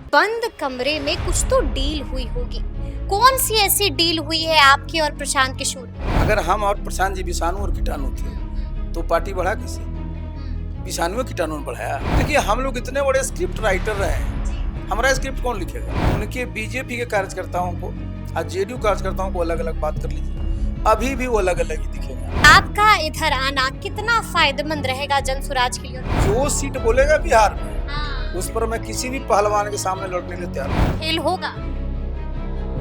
बंद कमरे में कुछ तो डील हुई होगी। कौन सी ऐसी डील हुई है आपकी और प्रशांत किशोर की? अगर हम और प्रशांत जी विषाणु और कीटाणु थे तो पार्टी बढ़ा किसे? विषाणु कीटाणु ने बढ़ाया। देखिए हम लोग इतने बड़े स्क्रिप्ट राइटर रहे हैं, हमारा स्क्रिप्ट कौन लिखेगा? उनके बीजेपी के कार्यकर्ताओं को और जेडीयू कार्यकर्ताओं को अलग अलग बात कर लीजिए, अभी भी वो अलग अलग ही दिखेगा। आपका इधर आना कितना फायदेमंद रहेगा जनसुराज के लिए? जो सीट बोलेगा बिहार में हाँ। उस पर मैं किसी भी पहलवान के सामने लड़ने के लिए तैयार हूं। खेल होगा।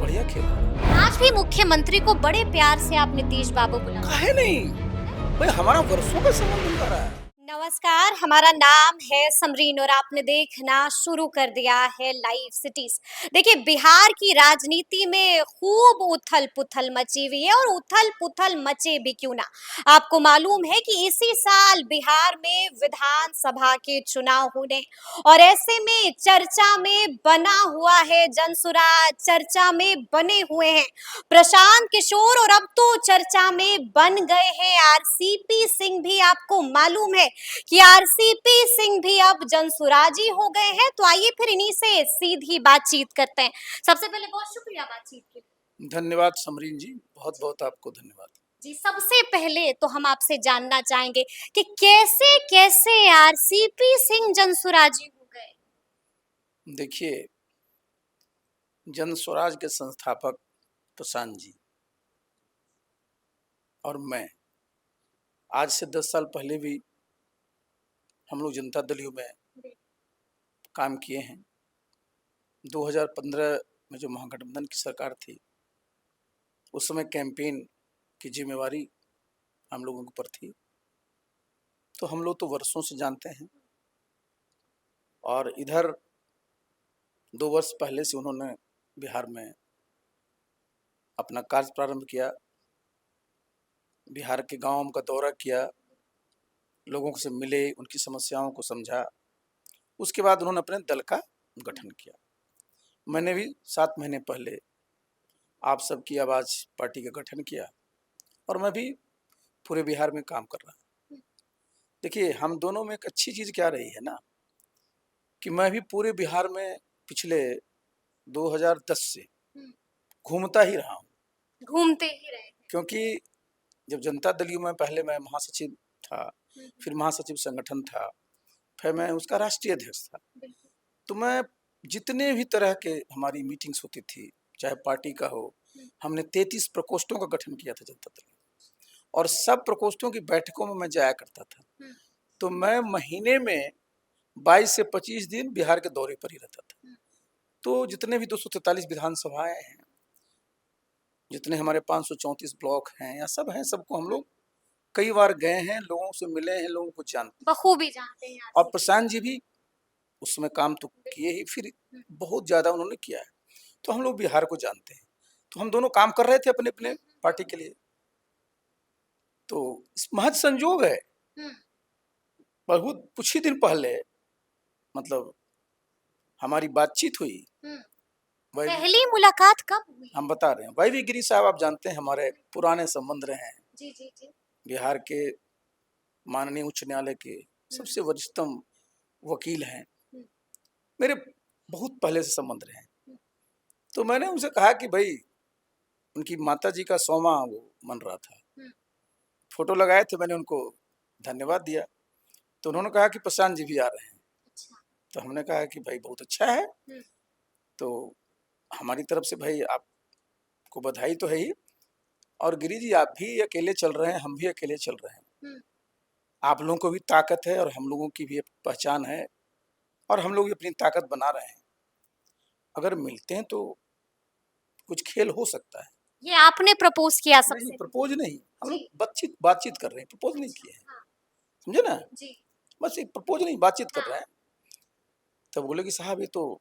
बढ़िया खेल। आज भी मुख्यमंत्री को बड़े प्यार से आप नीतीश बाबू बुला। काहे नहीं भाई, हमारा वर्षों का संबंध उनका रहा है। नमस्कार, हमारा नाम है समरीन और आपने देखना शुरू कर दिया है लाइव सिटीज। देखिए, बिहार की राजनीति में खूब उथल पुथल मची हुई है और उथल पुथल मचे भी क्यों ना। आपको मालूम है कि इसी साल बिहार में विधानसभा के चुनाव होने और ऐसे में चर्चा में बना हुआ है जनसुराज, चर्चा में बने हुए हैं प्रशांत किशोर और अब तो चर्चा में बन गए हैं आरसीपी सिंह भी। आपको मालूम है कि आरसीपी सिंह भी अब जनसुराजी हो गए हैं। तो आइए फिर इन्हीं से सीधी बातचीत करते हैं। सबसे पहले बहुत शुक्रिया बातचीत के लिए। धन्यवाद समरीन जी, बहुत बहुत आपको धन्यवाद जी, सबसे पहले तो हम आपसे जानना चाहेंगे कि कैसे कैसे आरसीपी सिंह जनसुराजी हो गए। देखिए, जन स्वराज के संस्थापक प्रशांत जी और मैं आज से 10 साल पहले भी हम लोग जनता दल यू में काम किए हैं। 2015 में जो महागठबंधन की सरकार थी उस समय कैंपेन की जिम्मेवारी हम लोगों के ऊपर थी, तो हम लोग तो वर्षों से जानते हैं। और इधर 2 वर्ष पहले से उन्होंने बिहार में अपना कार्य प्रारंभ किया, बिहार के गांवों का दौरा किया, लोगों से मिले, उनकी समस्याओं को समझा। उसके बाद उन्होंने अपने दल का गठन किया। मैंने भी 7 महीने पहले आप सबकी आवाज पार्टी का गठन किया और मैं भी पूरे बिहार में काम कर रहा हूँ। देखिए, हम दोनों में एक अच्छी चीज क्या रही है ना कि मैं भी पूरे बिहार में पिछले 2010 से घूमता ही रहा हूँ, घूमते ही रहे। क्योंकि जब जनता दल यू में पहले मैं महासचिव था, फिर महासचिव संगठन था, फिर मैं उसका राष्ट्रीय अध्यक्ष था। तो मैं जितने भी तरह के हमारी मीटिंग्स होती थी, चाहे पार्टी का हो, हमने 33 प्रकोष्ठों का गठन किया था जनता दल और सब प्रकोष्ठों की बैठकों में मैं जाया करता था। तो मैं महीने में 22 से 25 दिन बिहार के दौरे पर ही रहता था। तो जितने भी 243 विधानसभाएं हैं, जितने हमारे 534 ब्लॉक हैं या सब हैं, सबको हम लोग कई बार गए हैं, लोगों से मिले हैं, लोगों को जानते हैं, बखूबी जानते हैं। और प्रशांत जी भी उसमें काम तो किए ही, फिर बहुत ज्यादा उन्होंने किया है, तो हम लोग बिहार को जानते हैं। तो हम दोनों काम कर रहे थे अपने अपने पार्टी के लिए। तो इस महज संजोग है, बहुत कुछ ही दिन पहले मतलब हमारी बातचीत हुई। पहली मुलाकात कब हुई? हम बता रहे हैं, वाईवी गिरी साहब आप जानते हैं, हमारे पुराने संबंध रहे हैं। जी जी जी। बिहार के माननीय उच्च न्यायालय के सबसे वरिष्ठतम वकील हैं, मेरे बहुत पहले से संबंध रहे हैं। तो मैंने उनसे कहा कि भाई, उनकी माता जी का 100वां वो मन रहा था, फोटो लगाए थे, मैंने उनको धन्यवाद दिया। तो उन्होंने कहा कि प्रशांत जी भी आ रहे हैं। तो हमने कहा कि भाई बहुत अच्छा है, तो हमारी तरफ से भाई आपको बधाई तो है ही, और गिरी जी आप भी अकेले चल रहे हैं, हम भी अकेले चल रहे हैं। आप लोगों को भी ताकत है और हम लोगों की भी पहचान है और हम लोग भी अपनी ताकत बना रहे हैं। अगर मिलते हैं तो कुछ खेल हो सकता है। ये आपने प्रपोज किया सबसे? नहीं, प्रपोज नहीं, हम लोग बातचीत कर रहे हैं, प्रपोज नहीं किए हैं। समझे ना जी? बस एक प्रपोज नहीं, बातचीत कर रहे हैं। तब बोले कि साहब ये तो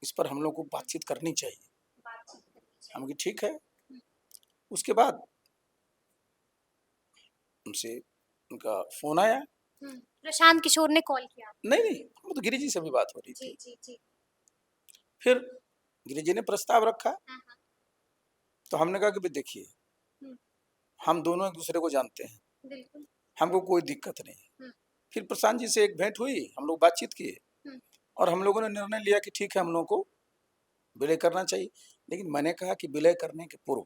इस पर हम लोग को बातचीत करनी चाहिए। हम कि ठीक है। उसके बाद उनसे उनका फोन आया। प्रशांत किशोर ने कॉल किया? नहीं नहीं, हम तो गिरी जी से भी बात हो रही थी। जी जी जी। फिर गिरी जी ने प्रस्ताव रखा, तो हमने कहा कि भाई देखिए, हम दोनों एक दूसरे को जानते हैं, बिल्कुल हमको कोई दिक्कत नहीं। फिर प्रशांत जी से एक भेंट हुई, हम लोग बातचीत किए, और हम लोगों ने निर्णय लिया कि ठीक है, हम लोगों को विलय करना चाहिए। लेकिन मैंने कहा कि विलय करने के पूर्व,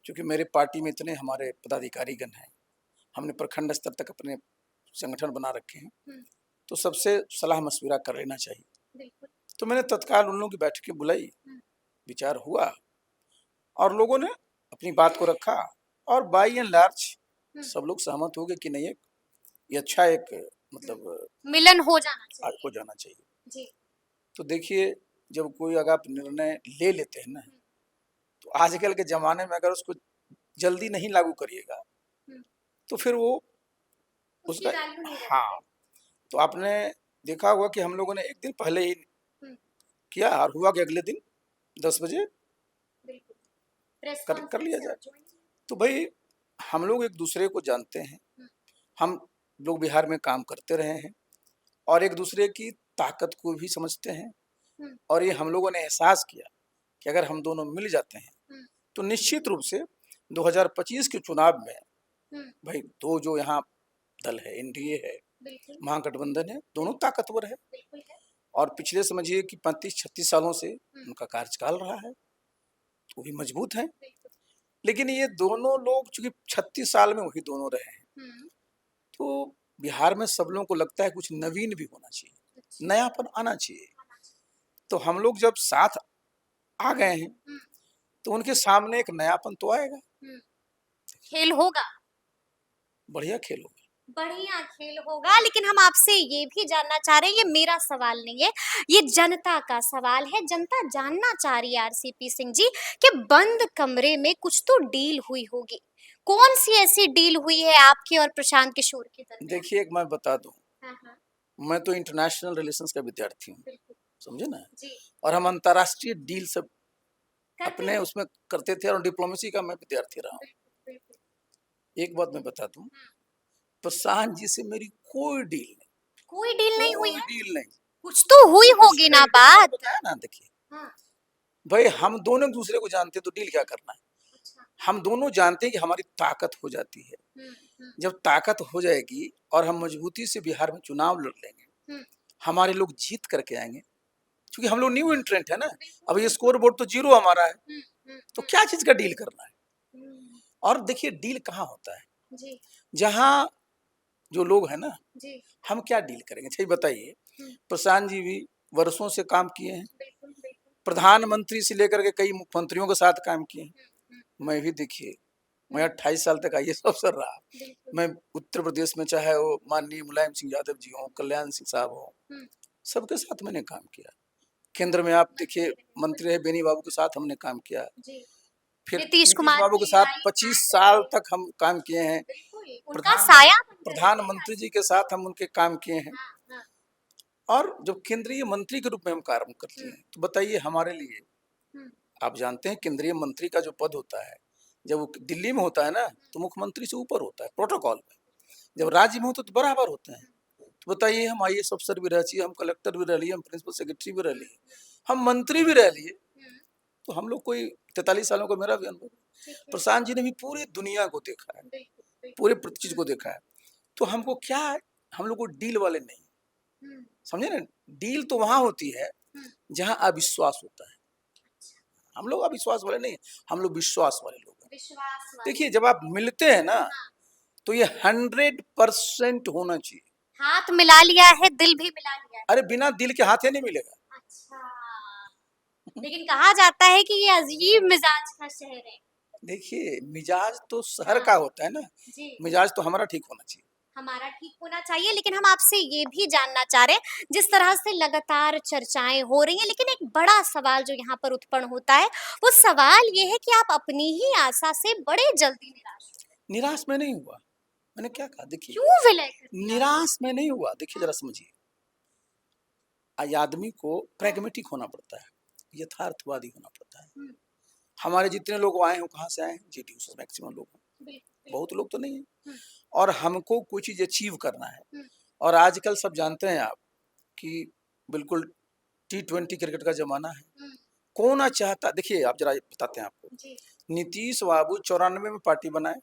क्योंकि मेरे पार्टी में इतने हमारे पदाधिकारीगण हैं, हमने प्रखंड स्तर तक अपने संगठन बना रखे हैं, तो सबसे सलाह मशविरा कर लेना चाहिए। तो मैंने तत्काल उन लोगों की बैठकें बुलाई, विचार हुआ और लोगों ने अपनी बात को रखा और बाई एंड लार्ज सब लोग सहमत हो गए कि नहीं, ये अच्छा एक मतलब मिलन हो जाना चाहिए। हो जाना चाहिए जी। तो देखिए, जब कोई अगर आप निर्णय ले लेते हैं ना, तो आजकल के जमाने में अगर उसको जल्दी नहीं लागू करिएगा तो फिर वो उसका हाँ, तो आपने देखा होगा कि हम लोगों ने एक दिन पहले ही किया और हुआ कि अगले दिन 10 बजे कर लिया जाए। तो भाई हम लोग एक दूसरे को जानते हैं, हम लोग बिहार में काम करते रहे हैं और एक दूसरे की ताकत को भी समझते हैं और ये हम लोगों ने एहसास किया कि अगर हम दोनों मिल जाते हैं तो निश्चित रूप से 2025 के चुनाव में भाई दो जो यहाँ दल है, एनडीए है, महागठबंधन है, दोनों ताकतवर है और पिछले समझिए कि 35-36 सालों से उनका कार्यकाल रहा है, वो भी मजबूत है। लेकिन ये दोनों लोग चूंकि 36 साल में वही दोनों रहे हैं, तो बिहार में सब लोगों को लगता है कुछ नवीन भी होना चाहिए, नयापन आना चाहिए। तो हम लोग जब साथ आ गए हैं तो उनके सामने एक नयापन तो आएगा, खेल होगा, बढ़िया खेल होगा। बढ़िया खेल होगा। लेकिन हम आपसे ये भी जानना चाह रहे हैं, ये मेरा सवाल नहीं है, ये जनता का सवाल है। जनता जानना चाह रही है आरसीपी सिंह जी कि बंद कमरे में कुछ तो डील हुई होगी। कौन सी ऐसी डील हुई है आपके और प्रशांत किशोर के दरमियान? देखिए, एक मैं बता दूं, हाँ। मैं तो इंटरनेशनल रिलेशंस का विद्यार्थी हूँ, समझे ना जी। और हम अंतर्राष्ट्रीय डील सब करते अपने हैं। उसमें करते थे और डिप्लोमेसी का मैं विद्यार्थी रहा हूँ। एक बात मैं बता दूं, प्रशांत जी से मेरी कोई डील नहीं, कोई डील नहीं हुई कोई है? डील नहीं। कुछ तो हुई होगी ना बात। बताया ना, देखिए हाँ। भाई हम दोनों एक दूसरे को जानते हैं तो डील क्या करना है। हम दोनों जानते हैं कि हमारी ताकत हो जाती है, जब ताकत हो जाएगी और हम मजबूती से बिहार में चुनाव लड़ लेंगे, हमारे लोग जीत करके आएंगे, क्योंकि हम लोग न्यू एंट्रेंट है ना, अब ये स्कोर बोर्ड तो जीरो हमारा है, तो क्या चीज का डील करना है। और देखिए डील कहाँ होता है, जहाँ जो लोग है ना, हम क्या डील करेंगे, अच्छा बताइए। प्रशांत जी भी वर्षों से काम किए हैं, प्रधानमंत्री से लेकर के कई मुख्यमंत्रियों के साथ काम किए हैं। मैं भी देखिए, मैं 28 साल तक आईएएस अफसर रहा। मैं उत्तर प्रदेश में चाहे वो माननीय मुलायम सिंह यादव जी हो, कल्याण सिंह साहब हो, सबके साथ मैंने काम किया। केंद्र में आप देखिए मंत्री रहे बेनी बाबू के साथ हमने काम किया, फिर नीतीश बाबू के साथ 25 साल तक हम काम किए हैं, प्रधानमंत्री जी के साथ हम उनके काम किए हैं और जब केंद्रीय मंत्री के रूप में हम कार्य करते हैं तो बताइए हमारे लिए, आप जानते हैं केंद्रीय मंत्री का जो पद होता है जब वो दिल्ली में होता है ना तो मुख्यमंत्री से ऊपर होता है प्रोटोकॉल में, जब राज्य में होता है तो बराबर होते हैं। तो बताइए हम आईएएस अफसर भी रह चाहिए, हम कलेक्टर भी रह लिए, हम प्रिंसिपल सेक्रेटरी भी रह लिए, हम मंत्री भी रह लिए, तो हम लोग कोई 43 सालों का मेरा भी अनुभव। प्रशांत जी ने भी पूरी दुनिया को देखा है, पूरे चीज को देखा है, तो हमको क्या है, हम लोग को डील वाले नहीं, समझे ना। डील तो वहां होती है जहां अविश्वास होता है, हम लोग अविश्वास वाले नहीं, हम लोग विश्वास वाले लोग हैं। देखिए जब आप मिलते हैं ना तो ये 100% होना चाहिए। हाथ मिला लिया है, दिल भी मिला लिया है। अरे बिना दिल के हाथ ही नहीं मिलेगा। अच्छा। लेकिन कहा जाता है कि ये अजीब मिजाज का शहर है। देखिए मिजाज तो शहर का होता है ना, मिजाज तो हमारा ठीक होना चाहिए। हमारा ठीक होना चाहिए। लेकिन हम आपसे ये भी जानना चाह रहे हैं, जिस तरह से लगातार चर्चाएं हो रही हैं, लेकिन एक बड़ा सवाल जो यहाँ पर उत्पन्न होता है, वो सवाल ये है कि आप अपनी ही आशा से बड़े जल्दी निराश हो गए। निराश में नहीं हुआ, मैंने क्या कहा, देखिए क्यों विलय कर दिया? निराश में नहीं हुआ। देखिए जरा समझिए, आदमी को प्रैग्मेटिक होना पड़ता है, यथार्थवादी होना पड़ता है। हमारे जितने लोग आए हो कहाँ से आए हैं, जेडीयू से मैक्सिमम लोग, बहुत लोग तो नहीं है, और हमको कोई चीज अचीव करना है। और आजकल सब जानते हैं आप कि बिल्कुल T20 क्रिकेट का जमाना है, कौन ना चाहता। देखिए आप जरा बताते हैं आपको, नीतीश बाबू 94 में पार्टी बनाए,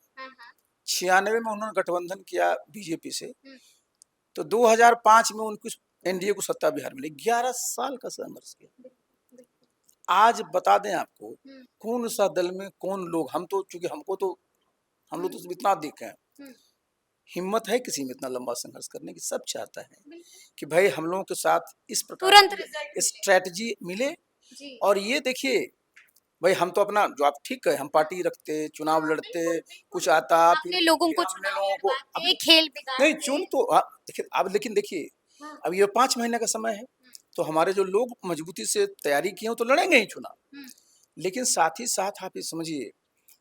96 में उन्होंने गठबंधन किया बीजेपी से, तो 2005 में उनको एनडीए को सत्ता बिहार मिली, 11 साल का संघर्ष किया। आज बता दें आपको कौन सा दल में कौन लोग, हम तो चूंकि हम लोग तो इतना देखे हैं, हिम्मत है किसी में इतना लंबा संघर्ष करने की? सब चाहता है कि भाई हम लोगों के साथ इस प्रकार तुरंत की स्ट्रेटजी मिले। जी। और ये देखिए भाई, हम तो अपना जो आप ठीक है, हम पार्टी रखते, चुनाव लड़ते, कुछ आता, अपने लोगों को हमने चुनाव लोगों को लड़वाते, खेल बिगाड़ नहीं चुन तो देखिए अब, लेकिन देखिए अब ये 5 महीने का समय है, तो हमारे जो लोग मजबूती से तैयारी किए हो तो लड़ेंगे ही चुनाव। लेकिन साथ ही साथ आप ये समझिए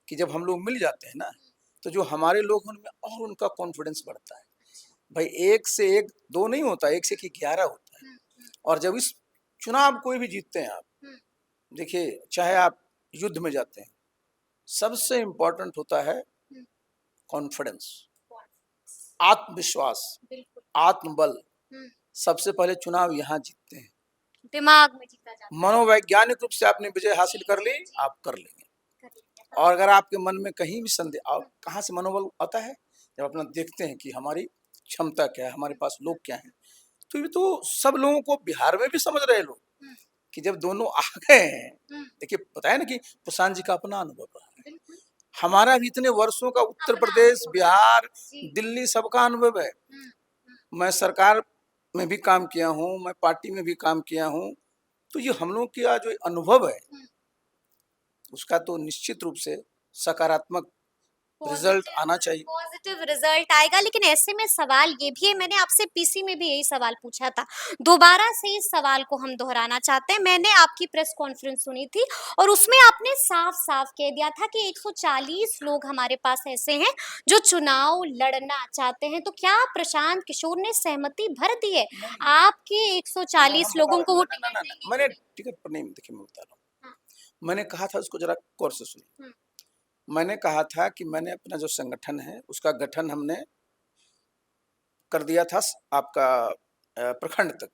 कि जब हम लोग मिल जाते हैं ना, तो जो हमारे लोग उनमें और उनका कॉन्फिडेंस बढ़ता है। भाई 1 से 1 2 नहीं होता, 1 से 11 होता है। और जब इस चुनाव कोई भी जीतते हैं आप, देखिए चाहे आप युद्ध में जाते हैं, सबसे इम्पोर्टेंट होता है कॉन्फिडेंस, आत्मविश्वास, आत्मबल। सबसे पहले चुनाव यहाँ जीतते हैं, दिमाग में जीता जाता है। मनोवैज्ञानिक रूप से आपने विजय हासिल कर ली, आप कर लेंगे। और अगर आपके मन में कहीं भी संदेह, और कहाँ से मनोबल आता है? जब अपना देखते हैं कि हमारी क्षमता क्या है, हमारे पास लोग क्या हैं। तो ये तो सब लोगों को बिहार में भी समझ रहे लोग कि जब दोनों आ गए हैं, देखिए बताया ना कि प्रशांत जी का अपना अनुभव रहा है, हमारा भी इतने वर्षों का उत्तर प्रदेश, बिहार, दिल्ली सबका अनुभव है। मैं सरकार में भी काम किया हूँ, मैं पार्टी में भी काम किया हूँ। तो ये हम लोग का जो अनुभव है, उसका तो निश्चित रूप से सकारात्मक रिजल्ट आना चाहिए, पॉजिटिव रिजल्ट आएगा। लेकिन ऐसे में सवाल ये भी है, मैंने आपसे पीसी में भी यही सवाल पूछा था, दोबारा से इस सवाल को हम दोहराना चाहते हैं। मैंने आपकी प्रेस कॉन्फ्रेंस सुनी थी और उसमें आपने साफ साफ कह दिया था कि 140 लोग हमारे पास ऐसे हैं जो चुनाव लड़ना चाहते हैं। तो क्या प्रशांत किशोर ने सहमति भर दी है आपके 140 लोगों को वो टिकट देंगे? मैंने टिकट पर नहीं, देखिए मैं बता रहा हूँ, मैंने कहा था, उसको जरा गौर से सुनिए। मैंने कहा था कि मैंने अपना जो संगठन है उसका गठन हमने कर दिया था आपका प्रखंड तक,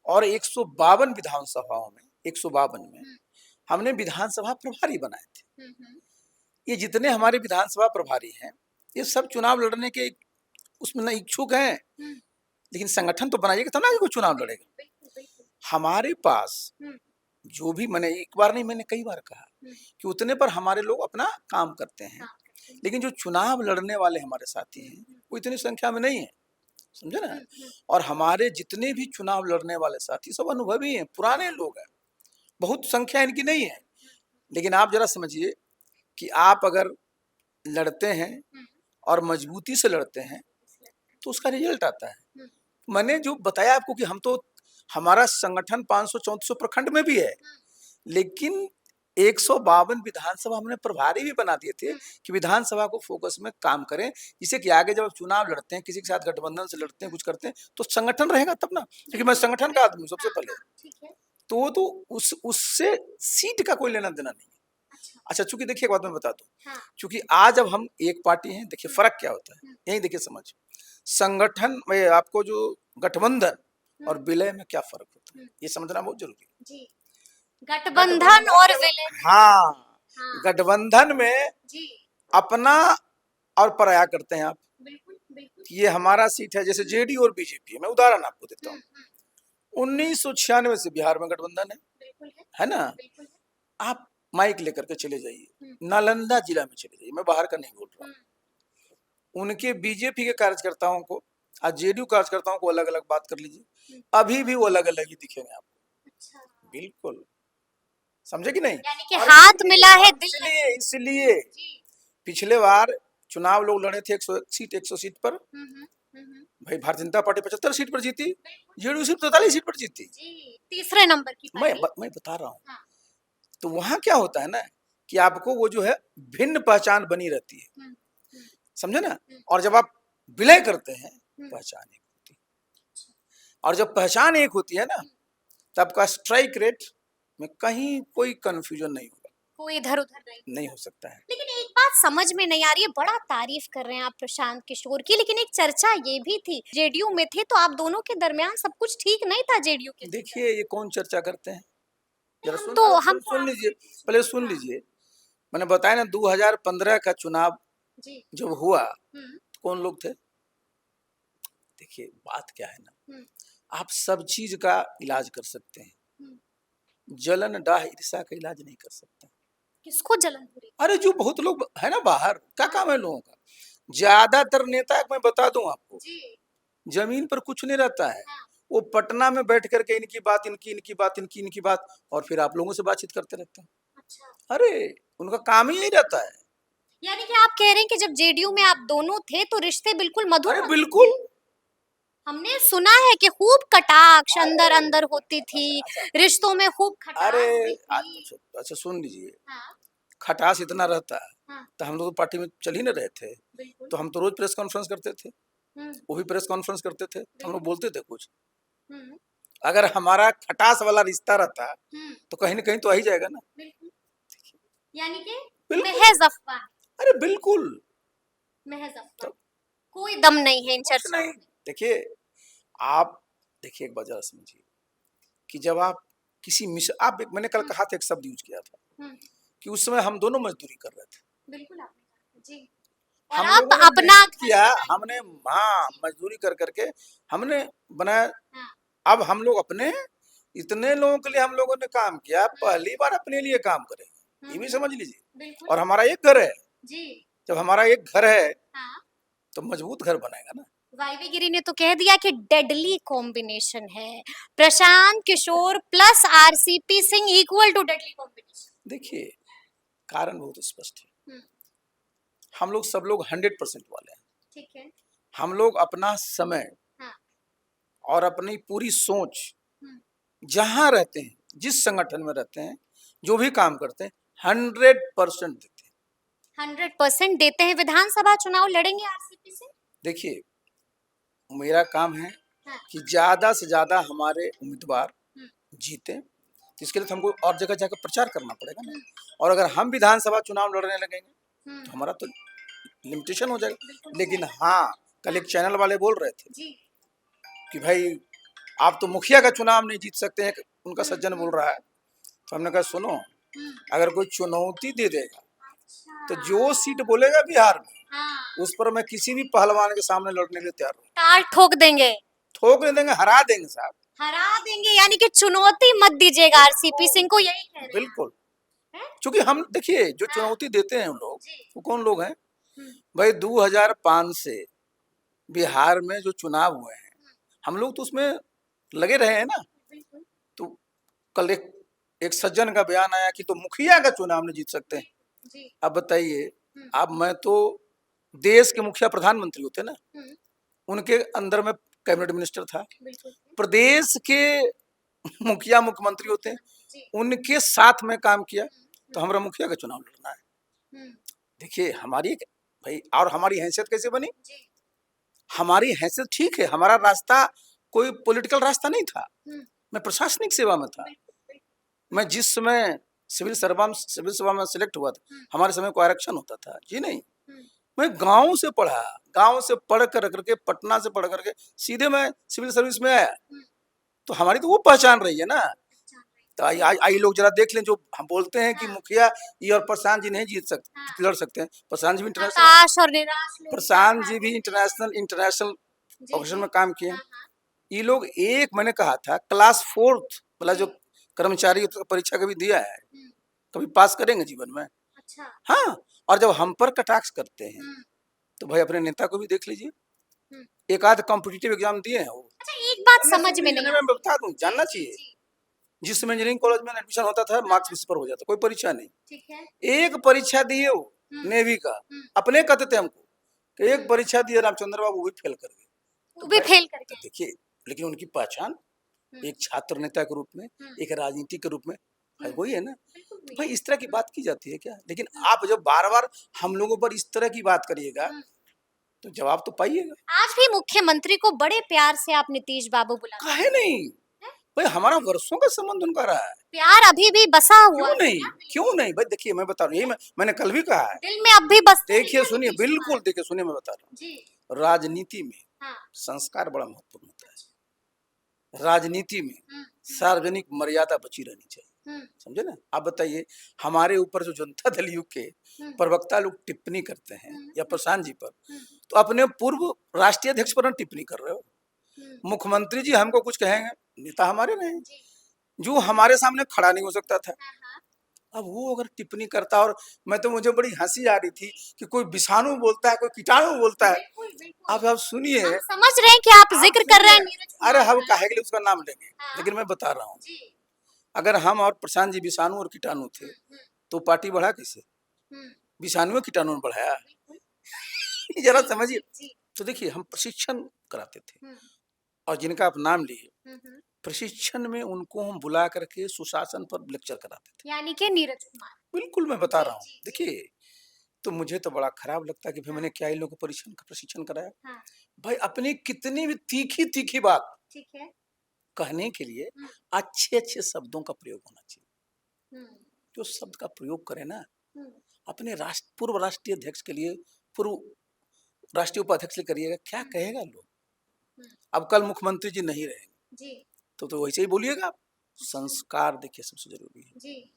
और 152 विधानसभाओं में, 152 में हमने विधानसभा प्रभारी बनाए थे। ये जितने हमारे विधानसभा प्रभारी हैं, ये सब चुनाव लड़ने के उसमें ना इच्छुक हैं, लेकिन संगठन तो बनाइएगा तब ना कि कोई चुनाव लड़ेगा। हमारे पास जो भी, मैंने एक बार नहीं, मैंने कई बार कहा कि उतने पर हमारे लोग अपना काम करते हैं, लेकिन जो चुनाव लड़ने वाले हमारे साथी हैं वो इतनी संख्या में नहीं है, समझे ना। और हमारे जितने भी चुनाव लड़ने वाले साथी सब अनुभवी हैं, पुराने लोग हैं, बहुत संख्या इनकी नहीं है। लेकिन आप जरा समझिए कि आप अगर लड़ते हैं और मजबूती से लड़ते हैं तो उसका रिजल्ट आता है। मैंने जो बताया आपको कि हम तो, हमारा संगठन 500-400 प्रखंड में भी है, लेकिन 152 विधानसभा हमने प्रभारी भी बना दिए थे कि विधानसभा को फोकस में काम करें, जिससे कि आगे जब चुनाव लड़ते हैं, किसी के साथ गठबंधन से लड़ते हैं, कुछ करते हैं, तो संगठन रहेगा तब ना, क्योंकि मैं संगठन का आदमी हूँ सबसे पहले। तो उससे सीट का कोई लेना देना नहीं है। अच्छा, चूंकि देखिए एक बात मैं बता दूं, चूंकि आज अब हम एक पार्टी हैं, देखिए फर्क क्या होता है, यही देखिए समझ, संगठन में आपको जो गठबंधन और विलय में क्या फर्क होता है, ये समझना बहुत जरूरी है जी। गठबंधन और विलय, हाँ, गठबंधन में जी अपना और पराया करते हैं आप। बिल्कुल बिल्कुल। ये हमारा सीट है, जैसे जेडीयू और बीजेपी है, मैं उदाहरण आपको देता हूँ। 1996 से बिहार में गठबंधन है ना। आप माइक लेकर के चले जाइए, नालंदा जिला में चले जाइए, मैं बाहर का नहीं बोल रहा, उनके बीजेपी के कार्यकर्ताओं को आज जेडीयू कार्यकर्ताओं को अलग अलग बात कर लीजिए, अभी भी वो अलग अलग ही दिखेंगे आपको। बिल्कुल, समझे कि नहीं? यानी कि हाथ मिला है दिल। इसलिए पिछले बार चुनाव लोग लड़े थे 100 सीट पर, भाई भारतीय जनता पार्टी 75 सीट पर जीती, जेडीयू सिर्फ 43 सीट पर जीती, तीसरे नंबर की मैं बता रहा हूँ। तो वहां क्या होता है ना कि आपको वो जो है भिन्न पहचान बनी रहती है, समझे ना। और जब आप विलय करते हैं, पहचान एक होती है, और जब पहचान एक होती है ना, तब का स्ट्राइक रेट में कहीं कोई कंफ्यूजन नहीं होगा, कोई इधर उधर नहीं हो सकता है। लेकिन एक बात समझ में नहीं आ रही है, बड़ा तारीफ कर रहे हैं आप प्रशांत किशोर की, लेकिन एक चर्चा ये भी थी, जेडीयू में थे तो आप दोनों के दरमियान सब कुछ ठीक नहीं था जेडीयू के। देखिए ये कौन चर्चा करते हैं, जरा सुन लीजिए, पहले सुन लीजिए। मैंने बताया ना 2015 का चुनाव जब हुआ, कौन लोग थे? देखिए बात क्या है ना, आप सब चीज का इलाज कर सकते हैं, जलन डाह ईर्ष्या का इलाज नहीं कर सकते। किसको जलन पूरी? अरे जो बहुत लोग है ना बाहर, क्या काम है लोगों का, ज्यादातर नेता मैं बता दूं आपको, जी। जमीन पर कुछ नहीं रहता है। हाँ। वो पटना में बैठ करके इनकी बात इनकी बात इनकी बात, और फिर आप लोगों से बातचीत करते रहते हैं। अच्छा। अरे उनका काम ही यही रहता है। यानी कि आप कह रहे हैं कि जब जेडीयू में आप दोनों थे तो रिश्ते बिल्कुल मधुर अरे होते बिल्कुल। थे? हमने सुना है कि खूब कटाक्ष अंदर अंदर होती थी, अच्छा, रिश्तों में खूब अरे खटास भी थी। अच्छा अच्छा, सुन लीजिए, हाँ। खटास इतना रहता है हाँ। तो हम लोग तो पार्टी में चल ही नहीं रहे थे, बिल्कुल। तो हम तो रोज प्रेस कॉन्फ्रेंस करते थे, हम्म। वो भी प्रेस कॉन्फ्रेंस करते थे, तो हम लोग बोलते थे कुछ। हम्म। अगर हमारा खटास वाला रिश्ता रहता हम्म। तो कहीं ना कहीं तो आ ही जाएगा ना। बिल्कुल। यानी कि बिल्कुल। महज अफवाह। अरे बिल्कुल। महज अफवाह। तो कोई दम नहीं है इन कुछ चर्चाओं नहीं। में। देखिए आप, देखिए एक बात जरा समझिए कि जब आप किसी मिशन, आप मैंने कल कहा था, एक शब्द यूज किया था हम्म। कि उस समय हम दोनों मजदूरी कर रहे थे। बिल्कुल आपने कहा जी। और हम आप लोगों ने अपना मेहनत घर किया, बनाए। हमने हाँ मजदूरी कर करके हमने बनाया। हाँ। अब हम लोग अपने, इतने लोगों के लिए हम लोगों ने काम किया, पहली बार अपने लिए काम करेंगे, ये भी समझ लीजिए। बिल्कुल। और हमारा एक घर है, जी। जब हमारा एक घर है हाँ। तो मजबूत घर बनेगा ना। वाईवी गिरी ने तो कह दिया कि डेडली कॉम्बिनेशन है, Prashant Kishor plus RCP Singh equal to deadly combination. देखिए कारण बहुत स्पष्ट है, हम्म। हम लोग सब लोग 100% वाले हैं। ठीक है। हम लोग अपना समय हाँ। और अपनी पूरी सोच हम्म। जहां रहते हैं, जिस संगठन में रहते हैं, जो भी काम करते हैं, 100% देते हैं। 100% देते हैं। विधानसभा चुनाव लड़ेंगे आरसीपी से? देखिए मेरा काम है हाँ। कि ज्यादा से ज्यादा हमारे उम्मीदवार हम्म। जीते, तो इसके लिए तो हमको और जगह जाकर प्रचार करना पड़ेगा ना। और अगर हम विधानसभा चुनाव लड़ने लगेंगे तो हमारा तो लिमिटेशन हो जाएगा। लेकिन हाँ, कल एक चैनल वाले बोल रहे थे जी। कि भाई आप तो मुखिया का चुनाव नहीं जीत सकते हैं, उनका सज्जन बोल रहा है। तो हमने कहा सुनो, अगर कोई चुनौती दे देगा तो जो सीट बोलेगा बिहार में, हाँ। उस पर मैं किसी भी पहलवान के सामने लड़ने के लिए तैयार हूँ। ताल ठोक देंगे। ठोक नहीं देंगे, हरा देंगे साहब। हरा देंगे, यानी कि चुनौती मत दीजिएगा आरसीपी सिंह को, यही कह रहे हैं बिल्कुल। हैं? क्योंकि हम देखिए जो हाँ। चुनौती देते हैं हम लोग, जी। वो कौन लोग हैं हम्म। भाई? 2005 से बिहार में जो चुनाव हुए हैं, हम लोग तो उसमें लगे रहे हैं ना। बिल्कुल। तो कल एक सज्जन का बयान आया कि तो मुखिया का चुनाव नहीं जीत सकते हैं। जी। अब बताइए, अब मैं तो देश के मुखिया प्रधानमंत्री होते ना, उनके अंदर में कैबिनेट मिनिस्टर था, बिल्कुल। प्रदेश के मुखिया मुख्यमंत्री होते हैं, जी। उनके साथ में काम किया, तो हमारा मुखिया का चुनाव लड़ना है। देखिए हमारी भाई, और हमारी हैसियत कैसे बनी? जी। हमारी हैसियत ठीक है, हमारा रास्ता कोई पॉलिटिकल रास्ता नहीं था, मैं प्रशासनिक सेवा में था। मैं जिस समय सिविल सेवा में सिलेक्ट हुआ था, हमारे समय को आरक्षण होता था जी नहीं। मैं गांव से पढ़ा, गांव से पढ़ कर करके, पटना से पढ़ करके सीधे मैं सिविल सर्विस में आया, तो हमारी तो वो पहचान रही है ना। तो आई लोग जरा देख लें, जो हम बोलते हैं कि मुखिया ये और प्रशांत जी नहीं जीत सकते, लड़ सकते हैं। प्रशांत जी भी इंटरनेशनल, हताश और निराश लोग प्रशांत जी भी इंटरनेशनल ऑफिसर में काम किए। ये लोग, एक मैंने कहा था क्लास 4th वाला जो कर्मचारी तो परीक्षा कभी दिया है, कभी पास करेंगे जीवन में? अच्छा। हाँ। और जब हम पर कटाक्ष करते हैं तो भाई अपने नेता को भी देख लीजिए, एक आध कॉम्पिटिटिव एग्जाम दिए हैं वो। अच्छा, एक बात समझ में नहीं मैं बता दूं, जानना चाहिए, जिस समय इंजीनियरिंग कॉलेज में एडमिशन होता था, मार्क्स इस पर हो जाता, कोई परीक्षा नहीं। ठीक है। एक परीक्षा दिए वो नेवी का, अपने कहते थे हमको कि एक परीक्षा दिए रामचंद्र बाबू, वो भी फेल कर गए। वो भी फेल कर तो गए। देखिए, लेकिन उनकी पहचान एक छात्र नेता के रूप में, एक राजनीति के रूप में भाई वही है ना। तो भाई इस तरह की बात की जाती है क्या? लेकिन आप जब बार बार हम लोगों पर इस तरह की बात करिएगा तो जवाब तो पाइएगा। आज भी मुख्यमंत्री को बड़े प्यार से आप नीतीश बाबू बुलाते हैं। काहे नहीं भाई, हमारा वर्षों का संबंध उनका रहा है। प्यार अभी भी बसा हुआ क्यों है नहीं, ना? क्यों नहीं भाई? देखिए मैं बता रहा हूँ, यही मैंने कल भी कहा है। दिल में अब भी बसते हैं देखिए क्या सुनिए, नीतीश बिल्कुल कुमार? देखिए सुनिए, मैं बता रहा जी। हूँ, राजनीति में हाँ। संस्कार बड़ा महत्वपूर्ण होता है। राजनीति में सार्वजनिक मर्यादा बची रहनी चाहिए, समझे ना। आप बताइए, हमारे ऊपर जो जनता दल युग के प्रवक्ता लोग टिप्पणी करते हैं या प्रशांत जी पर, तो अपने पूर्व राष्ट्रीय अध्यक्ष पर टिप्पणी कर रहे हो। मुख्यमंत्री जी हमको कुछ कहेंगे, नेता हमारे रहे, जी। जो हमारे सामने खड़ा नहीं हो सकता था। हाँ, हाँ। अब वो अगर टिप्पणी करता, और मुझे बड़ी हंसी आ रही थी कि कोई विषाणु बोलता है, कोई कीटाणु बोलता है। बिल्कुल, बिल्कुल। अब आप सुनिए, हम समझ रहे हैं कि आप आप जिक्र कर रहे सुनिए, हैं नीरज अरे कुमार हम का। काहे के लिए उसका नाम लेंगे, हाँ। लेकिन मैं बता रहा हूँ, जी। अगर हम और प्रशांत जी विषाणु और कीटाणु थे, हुँ, तो पार्टी बढ़ा कैसे? हुँ। विषाणु और कीटाणु ने बढ़ाया। बिल्कुल। जरा जी, समझिए। जी, जी। तो देखिए, हम प्रशिक्षण कराते थे, हुँ, और जिनका आप नाम लिए, हुँ, हुँ। प्रशिक्षण में उनको हम बुला करके सुशासन पर लेक्चर कराते थे। यानी कि नीरज कुमार। बिल्कुल, मैं बता जी, रहा हूँ। जी, जी। देखिए, तो मुझे तो बड़ा खराब लगता है कि भाई हाँ, मैंने क्या इन लोगों को प्रशिक्षण कराया। हाँ। भाई अपनी कितनी भी तीखी-तीखी बात ठीक है। कहने के लिए हुँ, अच्छे-अच्छे शब्दों का प्रयोग होना चाहिए। हुँ, जो शब्द का प्रयोग करें ना, हुँ, अपने पूर्व राष्ट्रीय अध्यक्ष के लिए, पूर्व राष्ट्रीय उपाध्यक्ष के लिए करिएगा, क्या हुँ, कहेगा लोग? हुँ। अब कल मुख्यमंत्री जी नहीं रहेंगे, जी, तो वैसे ही बोलिएगा आप। अच्छा। संस्कार देखिए सबसे ज़रूरी है। जी।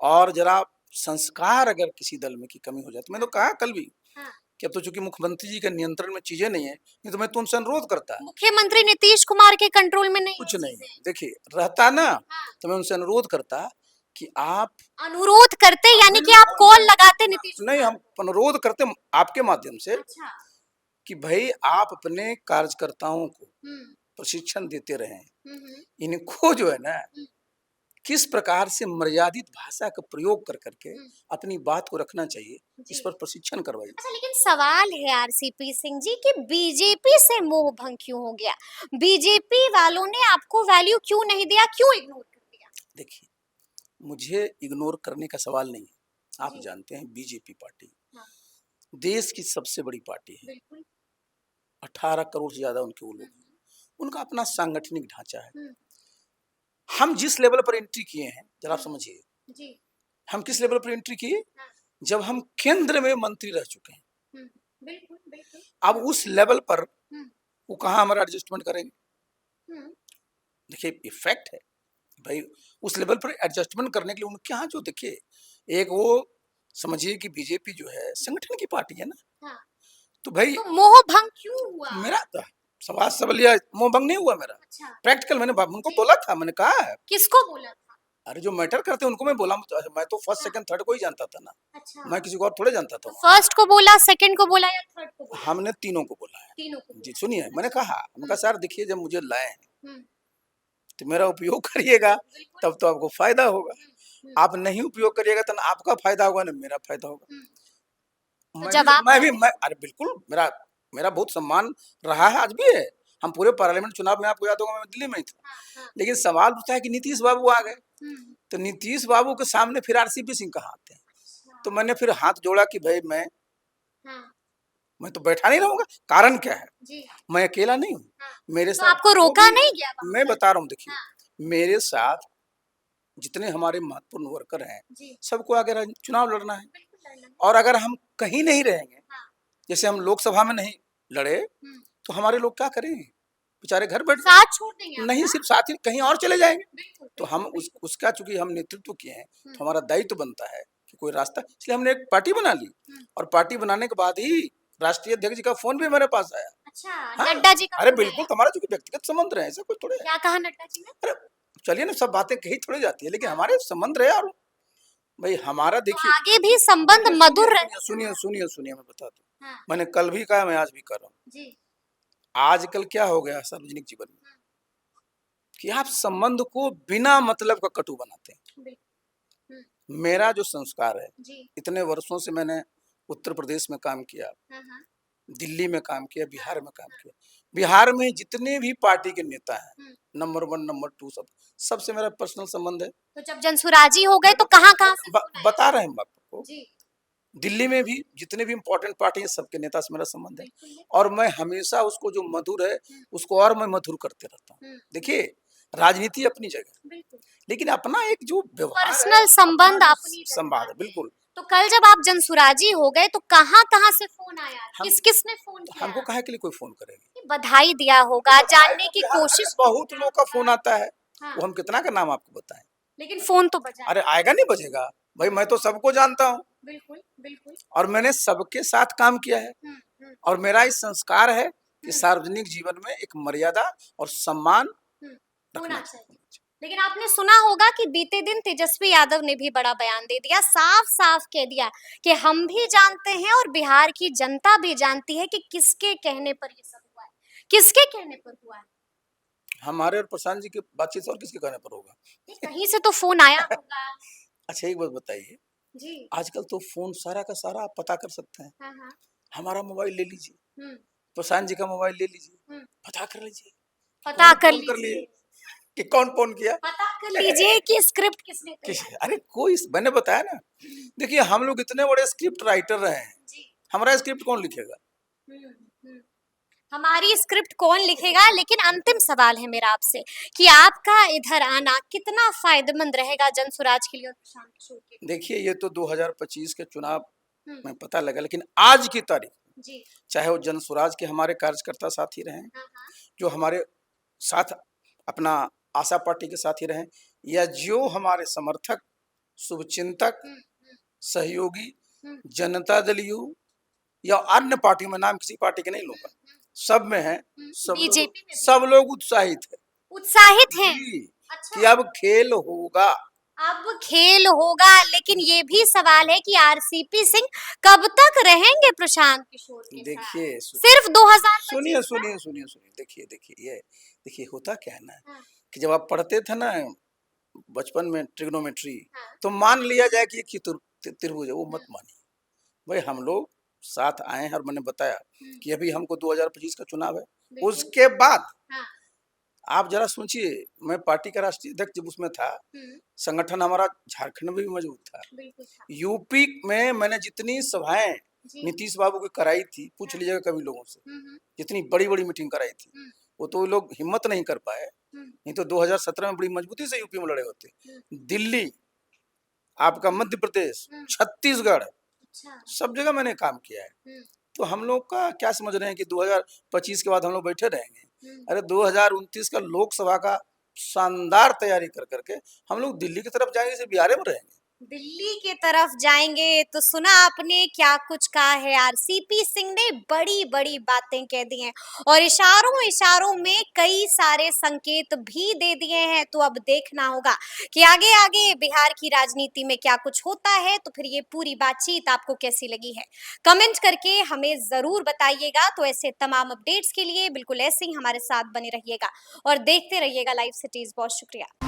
और ज़रा संस्कार अगर किसी दल में की कमी हो जाए, तो मैंने तो कहा कल भी हाँ। कि अब तो चूँकि मुख्यमंत्री जी के नियंत्रण में चीज़ें नहीं है, नहीं तो मैं तो उनसे अनुरोध करता। मुख्यमंत्री नीतीश कुमार के कंट्रोल में नहीं है कुछ नहीं, चीज़ें। देखिए रहता ना, हाँ। तो मैं उनसे अनुरोध करता कि आप अनुरोध करते यानी कि आप बिल्कुल कॉल मैं लगाते नीतीश नहीं, कुमार हम अनुरोध करते आपके माध्यम से अच्छा। कि भाई आप अपने कार्यकर्ताओं को हुँ, प्रशिक्षण देते रहें। हुँ, हुँ, इनको जो है ना, हुँ, किस प्रकार से मर्यादित भाषा का प्रयोग कर करके हुँ। अपनी बात को रखना चाहिए, इस जी। पर प्रशिक्षण करवाइए। अच्छा लेकिन सवाल है आरसीपी सिंह जी कि बीजेपी से मोह भंग क्यों हो गया? बीजेपी वालों ने आपको वैल्यू क्यों नहीं दिया? क्यों इग्नोर कर दिया? देखिए, मुझे इग्नोर करने का सवाल नहीं है। आप जी। जानते हैं बीजेपी पार्टी हाँ, देश की सबसे बड़ी पार्टी है। बिल्कुल। 18 करोड़ से ज़्यादा उनके वो लोग हुँ, हैं। उनका अपना सांगठनिक ढांचा है। हुँ, हम जिस लेवल पर एंट्री किए हैं, ज़रा आप हुँ, समझिए, जी। हम किस लेवल पर एंट्री किए? हाँ, जब हम केंद्र में मंत्री रह चुके हैं। हुँ, बिल्कुल, बिल्कुल। अब उस लेवल पर हुँ, वो कहाँ हमारा एडजस्टमेंट करेंगे? हुँ, देखिए, ये फैक्ट है। भाई उस लेवल पर एडजस्टमेंट करने के लिए उनके यहाँ जो देखिए, एक वो समझिए कि बीजेपी जो है संगठन की पार्टी है ना, हाँ। तो भाई तो मोह भंग क्यों हुआ? मेरा तो सवाल सवालिया मोह भंग नहीं हुआ मेरा। अच्छा, प्रैक्टिकल मैंने उनको जी। बोला था, मैंने कहा है, किसको बोला था? अरे जो मैटर करते हैं उनको मैं बोला, मैं तो फर्स्ट हाँ, सेकंड थर्ड को ही जानता था ना, अच्छा। मैं किसी को और थोड़े जानता था तो वहाँ। फर्स्ट को बोला, सेकंड को बोला या थर्ड को बोला? हमने तीनों को बोला है। तीनों को जी बोला। सुनिए, मैंने अच्छा। मैंने कहा हुँ, सर देखिए, जब मुझे लाए हैं हुँ, तो मेरा उपयोग करिएगा, बिल्कुल। तब तो आपको फायदा होगा। हुँ, हुँ, आप नहीं उपयोग करिएगा तो ना आपका फायदा होगा ना मेरा फायदा होगा। हुँ। तो जब आप मैं अरे बिल्कुल, मेरा मेरा बहुत सम्मान रहा है, आज भी है। हम पूरे पार्लियामेंट चुनाव में, आपको याद होगा, मैं दिल्ली में ही था। हाँ, हाँ। लेकिन सवाल उठता है कि नीतीश बाबू आ गए, हुँ, तो नीतीश बाबू के सामने फिर आरसीपी सिंह कहाँ आते हैं? अच्छा। तो मैंने फिर हाथ जोड़ा कि भाई हाँ, मैं तो बैठा नहीं रहूंगा। कारण क्या है? जी, मैं अकेला नहीं हूँ, हाँ। मेरे तो साथ आपको जो रोका भी, नहीं गया वहाँ मैं पर? बता रहा हूँ देखिए, हाँ, मेरे साथ जितने हमारे महत्वपूर्ण वर्कर हैं, जी, सबको आगे चुनाव लड़ना है। बिल्कुल लड़ना। और अगर हम कहीं नहीं रहेंगे, हाँ, जैसे हम लोकसभा में नहीं लड़े, हुँ। तो हमारे लोग क्या करेंगे? बेचारे घर बैठ जाएंगे। साथ छोड़ देंगे आप नहीं, ना? सिर्फ साथ ही कहीं और चले जाएंगे। बिल्कुल, तो हम बिल्कुल, बिल्कुल। उसका चूंकि हम नेतृत्व किए हैं, हुँ, तो हमारा दायित्व बनता है कि कोई रास्ता, इसलिए हमने एक पार्टी बना ली। हुँ। और पार्टी बनाने के बाद ही राष्ट्रीय अध्यक्ष जी का फोन भी मेरे पास आया। अच्छा, हाँ, नड्डा जी का अरे फ़ोन बिल्कुल, आया। तुम्हारा चूंकि व्यक्तिगत संबंध रहे, ऐसा कुछ थोड़े है। क्या कहा नड्डा जी ने? अरे चलिए ना, सब बातें कही थोड़ी जाती है, लेकिन हाँ, हमारे संबंध रहे। और भाई हमारा तो देखिए, आगे भी संबंध देखिए मधुर रहे। सुनिए, मैं बता दूं, हाँ, मैंने कल भी कहा, मैं आज भी कर रहा हूँ। जी। आजकल क्या हो गया सार्वजनिक जीवन में हुँ, कि आप संबंध को बिना मतलब का कटु बनाते हैं। बिल्कुल। हुँ, मेरा जो संस्कार है, जी। इतने वर्षों से मैंने उत्तर प्रदेश में काम किया, हाँ, हाँ, दिल्ली में काम किया, हाँ, बिहार में काम हाँ। किया। बिहार में जितने भी पार्टी के नेता हैं, हुँ, नंबर 1 नंबर 2 सबसे मेरा पर्सनल संबंध है। तो जब जनसुराजी हो गए मैं तो बता कहाँ-कहाँ से फ़ोन आया? बता रहे हैं हम आपको। जी, दिल्ली में भी जितने भी इम्पोर्टेंट पार्टी है, सबके नेता से मेरा संबंध है। बिल्कुल है। और मैं हमेशा उसको जो मधुर है, हुँ, उसको और मैं मधुर करते रहता हूँ। हुँ, देखिए, राजनीति अपनी जगह, बिल्कुल। लेकिन अपना एक जो व्यवहार है, पर्सनल अपना संबंध जो अपनी जगह संवाद है, है। बिल्कुल। तो कल जब आप जनसुराजी हो गए तो कहाँ-कहाँ से फ़ोन आया? हम किस-किस ने फ़ोन किया? हमको काहे के लिए कोई फ़ोन करेगा? कि बधाई दिया होगा, बधाई जानने तो की बिहार, अरे कोशिश की बहुत होगा लोग का फ़ोन होगा। आता है। हाँ, वो हम कितना का नाम आपको बताएँ? लेकिन फ़ोन तो बजा अरे ही। आएगा नहीं बजेगा? भाई मैं तो सबको जानता हूँ, बिल्कुल, बिल्कुल। और मैंने सबके साथ काम किया है, हुँ, हुँ, और मेरा ये संस्कार है कि सार्वजनिक जीवन में एक मर्यादा और सम्मान होना रखना चाहिए। चाहिए। लेकिन आपने सुना होगा कि बीते दिन तेजस्वी यादव ने भी बड़ा बयान दे दिया, साफ-साफ कह दिया कि हम भी जानते हैं और बिहार की जनता भी जानती है कि किसके कहने पर ये सब हुआ है। किसके कहने पर हुआ है? हमारे और प्रशांत जी की बातचीत से और किसके कहने पर होगा? कहीं से तो फ़ोन आया होगा। अच्छा, एक बात बताइए, जी। आजकल तो फ़ोन सारा का सारा आप पता कर सकते हैं। हाँ, हाँ। हमारा मोबाइल ले लीजिए, हुँ, प्रशांत जी का मोबाइल ले लीजिए, हुँ। पता कर लीजिए कि पता कौन कर फ़ोन कर लिए, लीजिए। कि कौन फ़ोन किया। पता कर लीजिए कि स्क्रिप्ट किसने किस तैयार अरे कोई मैंने बताया ना, की। देखिए हम लोग इतने बड़े स्क्रिप्ट राइटर रहे हैं, जी। हमारा स्क्रिप्ट कौन लिखेगा? हुँ, हुँ। हमारी स्क्रिप्ट कौन लिखेगा? लेकिन अंतिम सवाल है मेरा आपसे कि आपका इधर आना कितना फ़ायदेमंद रहेगा जनसुराज के लिए और प्रशांत किशोर के लिए? देखिए ये तो 2025 के चुनाव हुँ, में पता लगा, लेकिन आज की तारीख जी। चाहे वो जनसुराज के हमारे कार्यकर्ता साथी रहें, हाँ, हाँ। जो हमारे साथ अपना आशा पार्टी के साथी रहें, या जो हमारे समर्थक, शुभचिंतक, हुँ, हुँ, सहयोगी, हुँ, जनता दल यू या अन्य पार्टी में, नाम किसी पार्टी के नहीं हुँ, लूंगा, हुँ, सब में है, हुँ। सब लोग बीजेपी में भी सब लोग उत्साहित है उत्साहित हैं। जी कि अच्छा। अब खेल होगा। अब खेल होगा, लेकिन ये भी सवाल है कि आरसीपी सिंह कब तक रहेंगे प्रशांत किशोर के साथ? देखिए सिर्फ सुनिए 2025 तक? सुनिए सुनिए सुनिए, देखिए देखिए ये देखिए होता क्या है ना, हाँ, कि जब आप पढ़ते थे ना बचपन में ट्रिग्नोमेट्री, हाँ, तो मान लिया जाए कि एक ही त्रिभुज है, वो हुँ, मत मानिए। भाई हम लोग साथ आए हैं और मैंने बताया हुँ, कि अभी हमको 2025 का चुनाव है। बिल्कुल। उसके बाद हाँ, आप जरा सोचिए, मैं पार्टी का राष्ट्रीय अध्यक्ष जब उसमें था, हुँ, संगठन हमारा झारखंड में भी मजबूत था, बिल्कुल था। यूपी में मैंने जितनी सभाएं जी, नीतीश बाबू की कराई थी, पूछ हाँ, लीजिएगा कभी लोगों से, हुँ, हुँ, जितनी बड़ी बड़ी मीटिंग कराई थी, हुँ, वो तो लोग हिम्मत नहीं कर पाए, हुँ, नहीं तो 2017 में बड़ी मजबूती से यूपी में लड़े होते। हुँ, दिल्ली, आपका मध्य प्रदेश, हुँ, छत्तीसगढ़, अच्छा, सब जगह मैंने काम किया है। हुँ, तो हम लोग का क्या समझ रहे हैं कि 2025 के बाद हम लोग बैठे रहेंगे? हुँ। अरे 2029 का लोकसभा का शानदार तैयारी कर करके हम लोग दिल्ली की तरफ जाएंगे, सिर्फ बिहार में रहेंगे। दिल्ली की तरफ जाएंगे तो सुना आपने क्या कुछ कहा है आरसीपी सिंह ने, बड़ी बड़ी बातें कह दी हैं और इशारों इशारों में कई सारे संकेत भी दे दिए हैं। तो अब देखना होगा कि आगे आगे बिहार की राजनीति में क्या कुछ होता है। तो फिर ये पूरी बातचीत आपको कैसी लगी है, कमेंट करके हमें जरूर बताइएगा। तो ऐसे तमाम अपडेट्स के लिए बिल्कुल ऐसे ही हमारे साथ बने रहिएगा और देखते रहिएगा लाइव सिटीज। बहुत शुक्रिया।